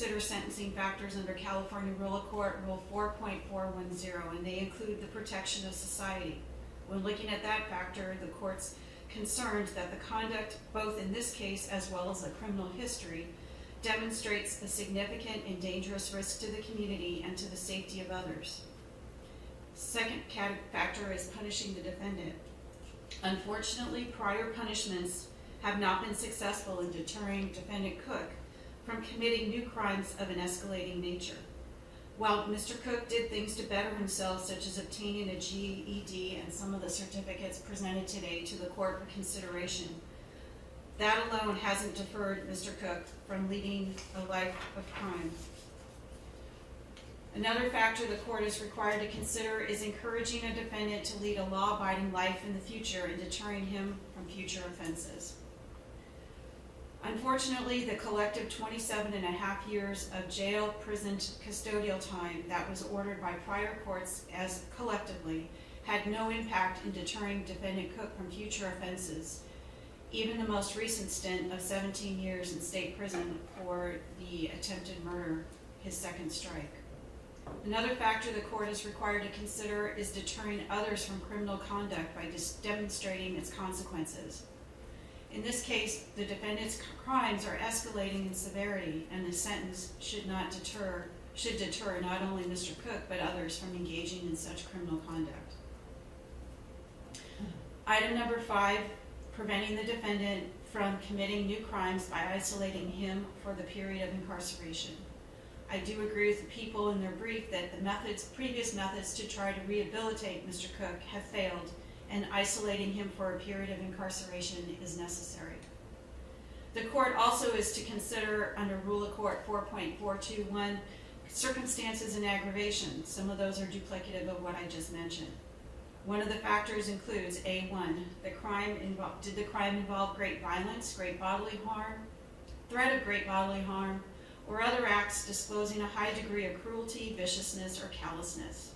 consider sentencing factors under California Rule of Court Rule 4.410, and they include the protection of society. When looking at that factor, the court's concerned that the conduct, both in this case as well as a criminal history, demonstrates a significant and dangerous risk to the community and to the safety of others. Second factor is punishing the defendant. Unfortunately, prior punishments have not been successful in deterring defendant Cook from committing new crimes of an escalating nature. While Mr. Cook did things to better himself, such as obtaining a GED and some of the certificates presented today to the court for consideration, that alone hasn't deterred Mr. Cook from leading a life of crime. Another factor the court is required to consider is encouraging a defendant to lead a law-abiding life in the future and deterring him from future offenses. Unfortunately, the collective 27 and a half years of jail, prison, custodial time that was ordered by prior courts as collectively had no impact in deterring defendant Cook from future offenses, even the most recent stint of 17 years in state prison for the attempted murder, his second strike. Another factor the court is required to consider is deterring others from criminal conduct by demonstrating its consequences. In this case, the defendant's crimes are escalating in severity, and the sentence should deter not only Mr. Cook but others from engaging in such criminal conduct. Item number 5, preventing the defendant from committing new crimes by isolating him for the period of incarceration. I do agree with the people in their brief that the previous methods to try to rehabilitate Mr. Cook have failed, and isolating him for a period of incarceration is necessary. The court also is to consider under Rule of Court 4.421 circumstances and aggravation. Some of those are duplicative of what I just mentioned. One of the factors includes A1, did the crime involve great violence, great bodily harm, threat of great bodily harm, or other acts disclosing a high degree of cruelty, viciousness, or callousness.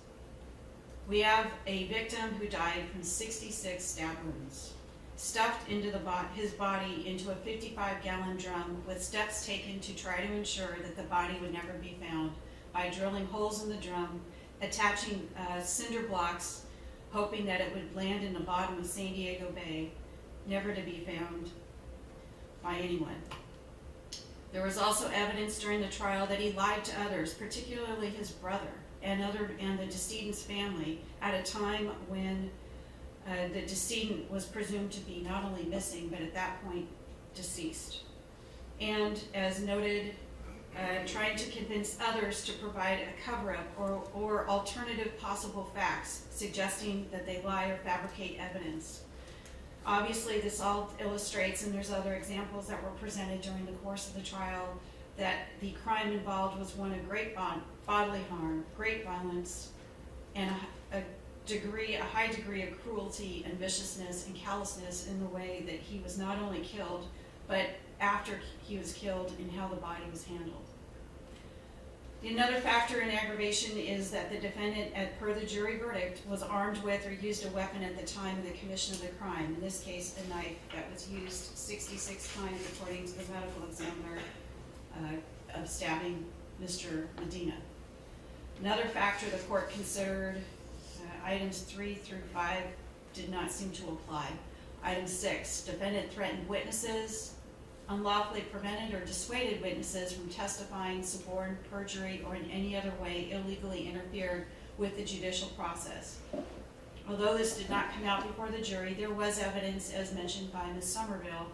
We have a victim who died from 66 stab wounds, stuffed into his body into a 55-gallon drum with steps taken to try to ensure that the body would never be found by drilling holes in the drum, attaching cinder blocks, hoping that it would land in the bottom of San Diego Bay, never to be found by anyone. There was also evidence during the trial that he lied to others, particularly his brother and the decedent's family, at a time when the decedent was presumed to be not only missing, but at that point deceased. And as noted, trying to convince others to provide a cover-up or alternative possible facts, suggesting that they lie or fabricate evidence. Obviously, this all illustrates, and there's other examples that were presented during the course of the trial, that the crime involved was one of great bodily harm, great violence, and a high degree of cruelty and viciousness and callousness in the way that he was not only killed, but after he was killed and how the body was handled. Another factor in aggravation is that the defendant, per the jury verdict, was armed with or used a weapon at the time of the commission of the crime. In this case, a knife that was used 66 times, according to the medical examiner, of stabbing Mr. Medina. Another factor the court considered, items 3 through 5 did not seem to apply. Item 6, defendant threatened witnesses, unlawfully prevented or dissuaded witnesses from testifying, suborned, perjury, or in any other way illegally interfered with the judicial process. Although this did not come out before the jury, there was evidence, as mentioned by Ms. Somerville,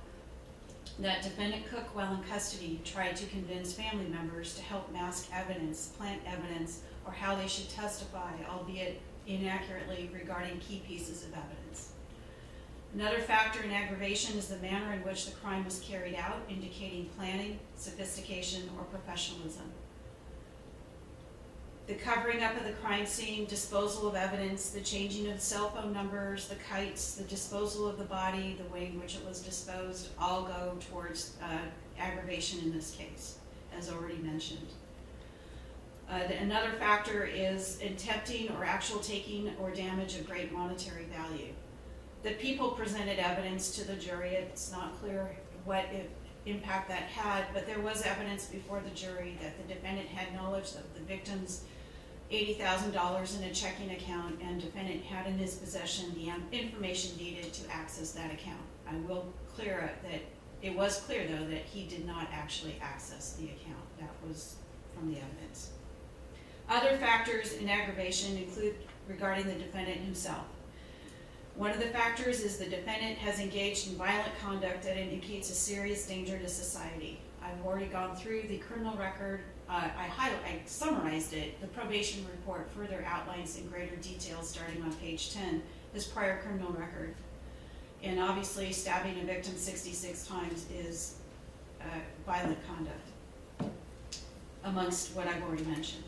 that defendant Cook, while in custody, tried to convince family members to help mask evidence, plant evidence, or how they should testify, albeit inaccurately, regarding key pieces of evidence. Another factor in aggravation is the manner in which the crime was carried out, indicating planning, sophistication, or professionalism. The covering up of the crime scene, disposal of evidence, the changing of cell phone numbers, the kites, the disposal of the body, the way in which it was disposed, all go towards aggravation in this case, as already mentioned. Another factor is attempting or actual taking or damage of great monetary value. The people presented evidence to the jury. It's not clear impact that had, but there was evidence before the jury that the defendant had knowledge of the victim's $80,000 in a checking account, and defendant had in his possession the information needed to access that account. I will clear up that it was clear, though, that he did not actually access the account. That was from the evidence. Other factors in aggravation include regarding the defendant himself. One of the factors is the defendant has engaged in violent conduct that indicates a serious danger to society. I've already gone through the criminal record. I summarized it. The probation report further outlines in greater detail, starting on page 10, his prior criminal record. And obviously, stabbing a victim 66 times is violent conduct, amongst what I've already mentioned.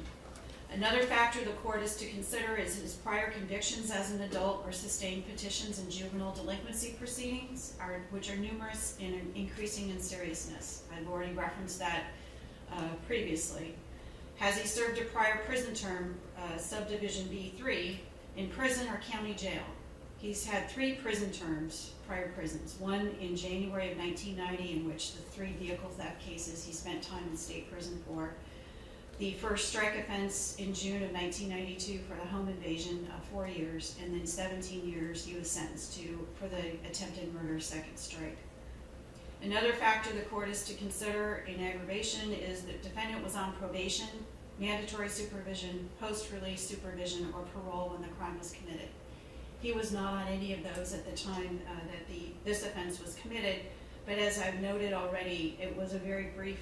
Another factor the court is to consider is his prior convictions as an adult or sustained petitions in juvenile delinquency proceedings, which are numerous and increasing in seriousness. I've already referenced that previously. Has he served a prior prison term, subdivision B3, in prison or county jail? He's had 3 prison terms, prior prisons. One in January of 1990, in which the 3 vehicle theft cases he spent time in state prison for. The first strike offense in June of 1992 for the home invasion of 4 years, and then 17 years he was sentenced to for the attempted murder second strike. Another factor the court is to consider in aggravation is that defendant was on probation, mandatory supervision, post-release supervision, or parole when the crime was committed. He was not on any of those at the time that this offense was committed, but as I've noted already, it was a very brief,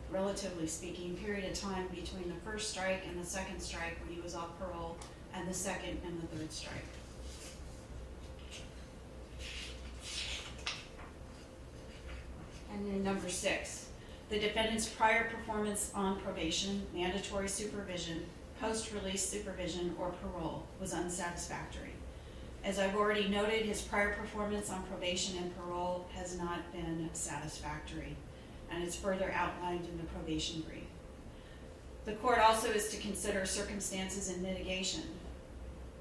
relatively speaking, period of time between the first strike and the second strike when he was off parole, and the second and the third strike. And then number 6, the defendant's prior performance on probation, mandatory supervision, post-release supervision, or parole was unsatisfactory. As I've already noted, his prior performance on probation and parole has not been satisfactory, and it's further outlined in the probation brief. The court also is to consider circumstances and mitigation.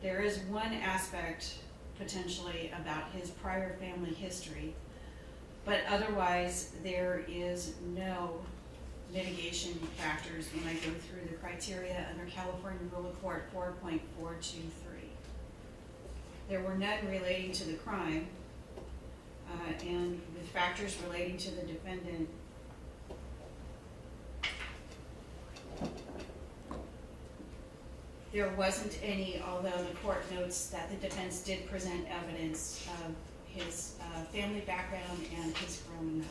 There is one aspect, potentially, about his prior family history, but otherwise there is no mitigation factors when I go through the criteria under California Rule of Court 4.423. There were none relating to the crime, and the factors relating to the defendant there wasn't any, although the court notes that the defense did present evidence of his family background and his growing up.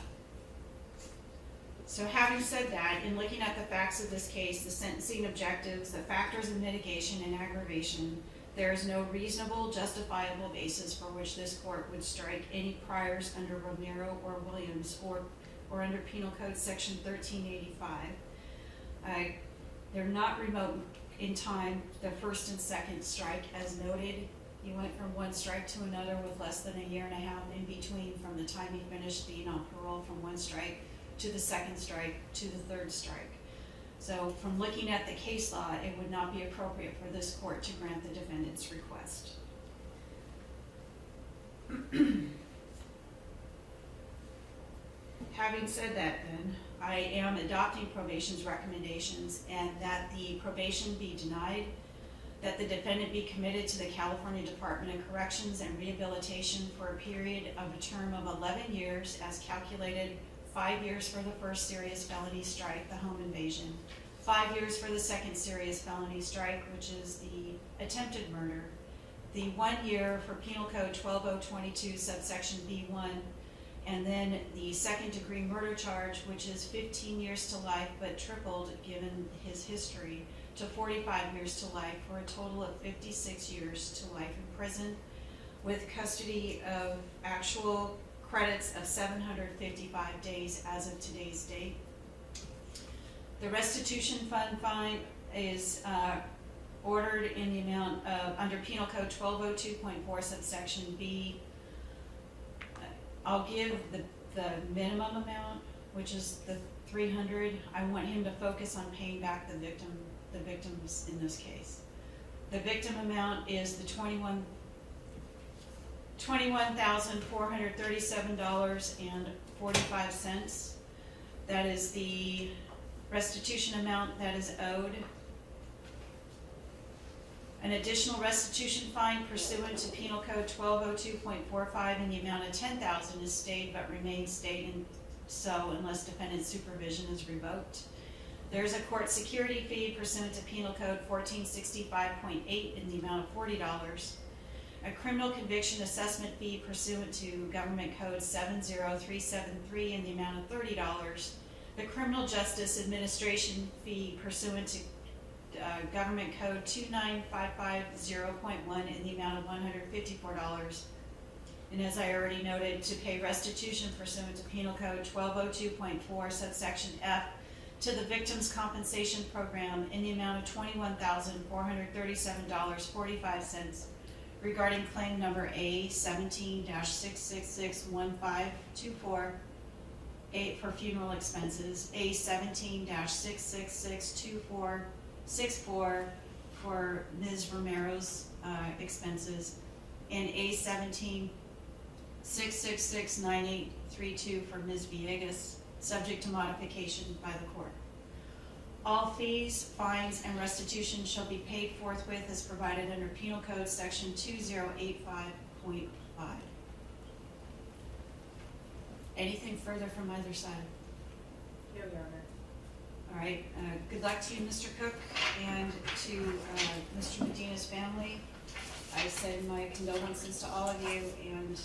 So having said that, in looking at the facts of this case, the sentencing objectives, the factors of mitigation and aggravation, there is no reasonable, justifiable basis for which this court would strike any priors under Romero or Williams or under Penal Code Section 1385. They're not remote in time. The first and second strike, as noted, he went from one strike to another with less than a year and a half in between from the time he finished being on parole from one strike to the second strike to the third strike. So from looking at the case law, it would not be appropriate for this court to grant the defendant's request. Having said that, then, I am adopting probation's recommendations, and that the probation be denied, that the defendant be committed to the California Department of Corrections and Rehabilitation for a period of a term of 11 years as calculated, 5 years for the first serious felony strike, the home invasion, 5 years for the second serious felony strike, which is the attempted murder, the 1 year for Penal Code 12022 subsection B1, and then the second degree murder charge, which is 15 years to life, but tripled given his history to 45 years to life, for a total of 56 years to life in prison, with custody of actual credits of 755 days as of today's date. The restitution fund fine is ordered in the amount of, under Penal Code 1202.4 subsection B. I'll give the minimum amount, which is the $300. I want him to focus on paying back the victims in this case. The victim amount is the $21,437.45. That is the restitution amount that is owed. An additional restitution fine pursuant to Penal Code 1202.45 in the amount of $10,000 is stayed but remains stayed and so unless defendant's supervision is revoked. There's a court security fee pursuant to Penal Code 1465.8 in the amount of $40. A criminal conviction assessment fee pursuant to Government Code 70373 in the amount of $30. The criminal justice administration fee pursuant to Government Code 29550.1 in the amount of $154. And as I already noted, to pay restitution pursuant to Penal Code 1202.4 subsection F to the Victims Compensation Program in the amount of $21,437.45 regarding claim number A17-6661524 for funeral expenses, A17-6662464 for Ms. Romero's expenses, and A17-6669832 for Ms. Villegas, subject to modification by the court. All fees, fines, and restitution shall be paid forthwith as provided under Penal Code Section 2085.5. Anything further from either side? No, Your Honor. All right, good luck to you, Mr. Cook, and to Mr. Medina's family. I send my condolences to all of you, and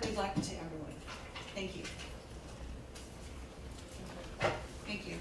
good luck to everyone. Thank you. Thank you.